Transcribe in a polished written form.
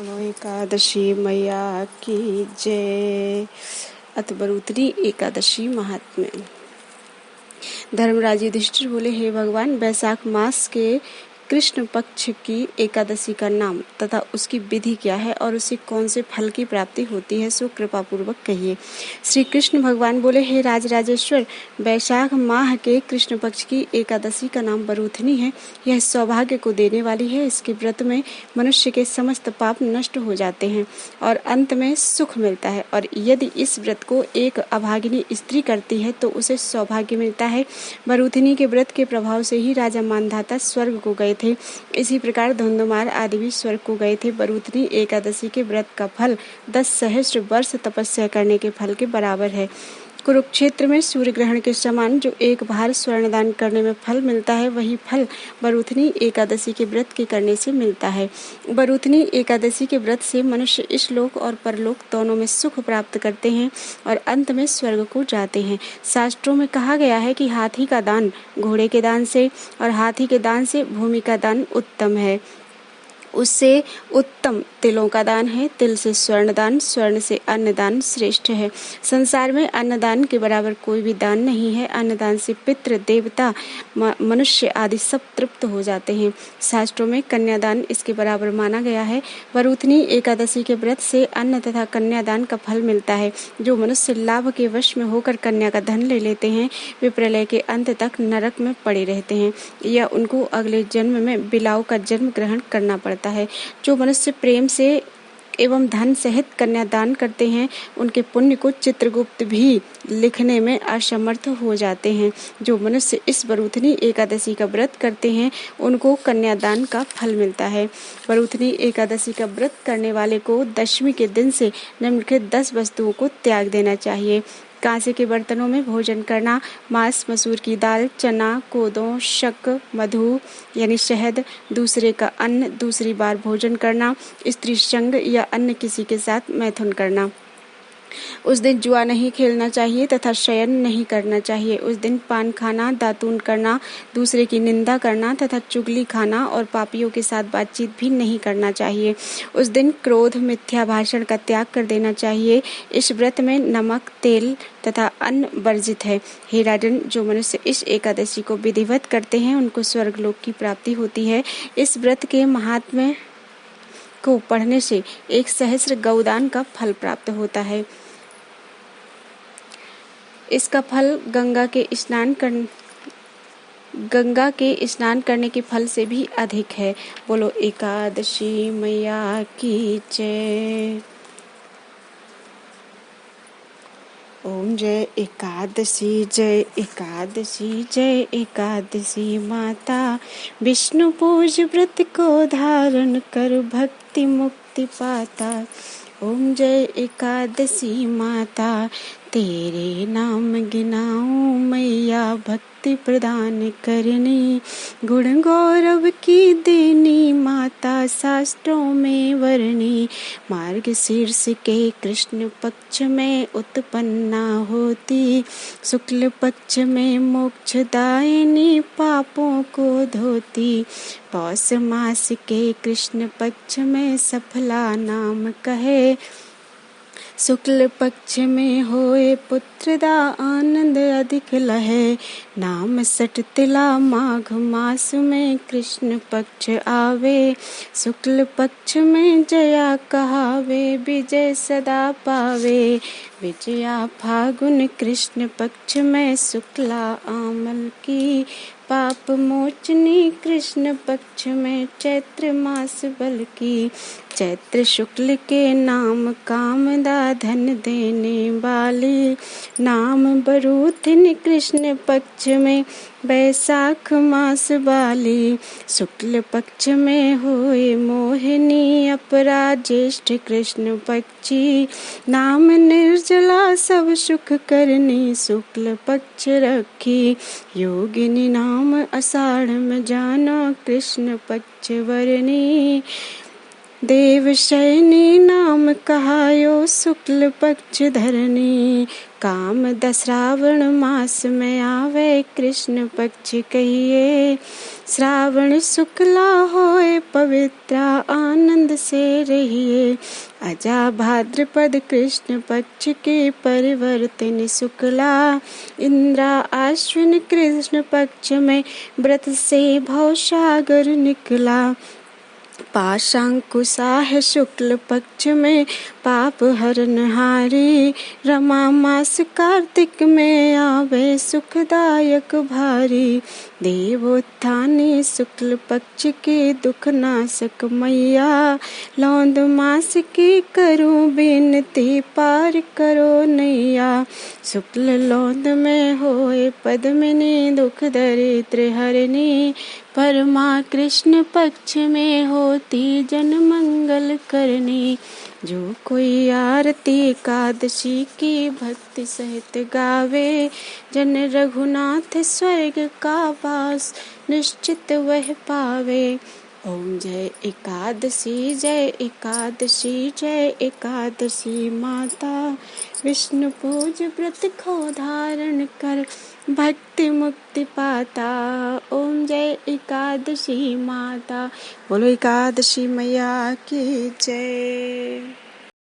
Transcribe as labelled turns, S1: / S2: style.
S1: बोलो एकादशी मैया की जय। अत बरूतरी एकादशी महात्म्य। धर्मराज युधिष्ठिर बोले, हे भगवान, वैशाख मास के कृष्ण पक्ष की एकादशी का नाम तथा उसकी विधि क्या है और उसे कौन से फल की प्राप्ति होती है, सो कृपा पूर्वक कहिए। श्री कृष्ण भगवान बोले, हे राजराजेश्वर, वैशाख माह के कृष्ण पक्ष की एकादशी का नाम बरूथनी है। यह सौभाग्य को देने वाली है। इसके व्रत में मनुष्य के समस्त पाप नष्ट हो जाते हैं और अंत में सुख मिलता है। और यदि इस व्रत को एक अभागिनी स्त्री करती है तो उसे सौभाग्य मिलता है। बरूथनी के व्रत के प्रभाव से ही राजा मानधाता स्वर्ग को गए थे। इसी प्रकार धुंधुमार आदि भी स्वर्ग को गए थे। बरूथनी एकादशी के व्रत का फल 10 सहस्त्र वर्ष तपस्या करने के फल के बराबर है। कुरुक्षेत्र में सूर्य ग्रहण के समान जो एक भार स्वर्ण दान करने में फल मिलता है, वही फल बरूथनी एकादशी के व्रत के करने से मिलता है। बरूथनी एकादशी के व्रत से मनुष्य इस लोक और परलोक दोनों में सुख प्राप्त करते हैं और अंत में स्वर्ग को जाते हैं। शास्त्रों में कहा गया है कि हाथी का दान घोड़े के दान से और हाथी के दान से भूमि का दान उत्तम है। उससे उत्तम तिलों का दान है। तिल से स्वर्ण दान, स्वर्ण से अन्नदान श्रेष्ठ है। संसार में अन्नदान के बराबर कोई भी दान नहीं है। अन्नदान से पितृ, देवता, मनुष्य आदि सब तृप्त हो जाते हैं। शास्त्रों में कन्यादान इसके बराबर माना गया है। बरूथनी एकादशी के व्रत से अन्न तथा कन्यादान का फल मिलता है। जो मनुष्य लाभ के वश में होकर कन्या का धन ले लेते हैं, वे प्रलय के अंत तक नरक में पड़े रहते हैं या उनको अगले जन्म में बिलाव का जन्म ग्रहण करना पड़ता है। जो मनुष्य प्रेम से एवं धन सहित कन्यादान करते हैं, उनके पुण्य को चित्रगुप्त भी लिखने में असमर्थ हो जाते हैं। जो मनुष्य इस बरूथनी एकादशी का व्रत करते हैं, उनको कन्यादान का फल मिलता है। बरूथनी एकादशी का व्रत करने वाले को दशमी के दिन से निम्नलिखित 10 वस्तुओं को त्याग देना चाहिए। कांसे के बर्तनों में भोजन करना, मांस, मसूर की दाल, चना, कोदों, शक, मधु यानी शहद, दूसरे का अन्न, दूसरी बार भोजन करना, स्त्री संग या अन्य किसी के साथ मैथुन करना। उस दिन जुआ नहीं खेलना चाहिए तथा शयन नहीं करना चाहिए। उस दिन पान खाना, दातून करना, दूसरे की निंदा करना तथा चुगली खाना और पापियों के साथ बातचीत भी नहीं करना चाहिए। उस दिन क्रोध, मिथ्या भाषण का त्याग कर देना चाहिए। इस व्रत में नमक, तेल तथा अन्न वर्जित है। हे राजन, जो मनुष्य इस एकादशी को विधिवत करते हैं, उनको स्वर्गलोक की प्राप्ति होती है। इस व्रत के महात्म्य को पढ़ने से 1 सहस्त्र गौदान का फल प्राप्त होता है। इसका फल गंगा के स्नान करने के फल से भी अधिक है। बोलो एकादशी मैया की जय। ओम जय एकादशी, जय एकादशी, जय एकादशी माता। विष्णु पूज व्रत को धारण कर भक्ति मुक्ति पाता। ओम जय एकादशी माता, तेरे नाम गिनाऊं मैया भक्ति प्रदान करनी। गुण गौरव की देनी माता शास्त्रों में वर्णी। मार्ग शीर्ष के कृष्ण पक्ष में उत्पन्ना होती। शुक्ल पक्ष में मोक्षदायिनी पापों को धोती। पौष मास के कृष्ण पक्ष में सफला नाम कहे। शुक्ल पक्ष में होए पुत्रदा आनंद अधिक लहे। नाम सट तिला माघ मास में कृष्ण पक्ष आवे। शुक्ल पक्ष में जया कहावे, विजय सदा पावे। विजया फागुन कृष्ण पक्ष में शुक्ला आमल की। पाप मोचनी कृष्ण पक्ष में चैत्र मास बल की। चैत्र शुक्ल के नाम कामदा धन देने वाली। नाम बरूथनी कृष्ण पक्ष में वैशाख मास वाली। शुक्ल पक्ष में होए मोहिनी अपरा ज्येष्ठ कृष्ण पक्षी। नाम निर्जला सब सुख करनी शुक्ल पक्ष रखी। योगिनी नाम आषाढ़ में जाना कृष्ण पक्ष वरनी। देवशयनी नाम कहायो शुक्ल पक्ष धरनी, काम श्रावण मास में आवे कृष्ण पक्ष कहिए। श्रावण शुक्ला होए पवित्रा आनंद से रहिए, अजा भाद्रपद कृष्ण पक्ष के परिवर्तन शुक्ला। इंद्रा आश्विन कृष्ण पक्ष में व्रत से भवसागर निकला, पाशांकुशा है शुक्ल पक्ष में पाप हरनहारी। रमा मास कार्तिक में आवे सुखदायक भारी, देवोत्थानी शुक्ल पक्ष के दुख नाशक मैया। लौंद मास की करूं बिनती पार करो नैया, शुक्ल लौंद में होए पद्मिनी दुख दरिद्र हरनी। परमा कृष्ण पक्ष में होती जन मंगल करनी, जो कोई आरती एकादशी की भक्ति सहित गावे। जन रघुनाथ स्वर्ग का वास निश्चित वह पावे। ओम जय एकादशी जय एकादशी जय एकादशी माता, विष्णु पूज व्रत को धारण कर भक्ति मुक्ति पाता। ओम जय एकादशी माता, बोलो एकादशी मैया की जय।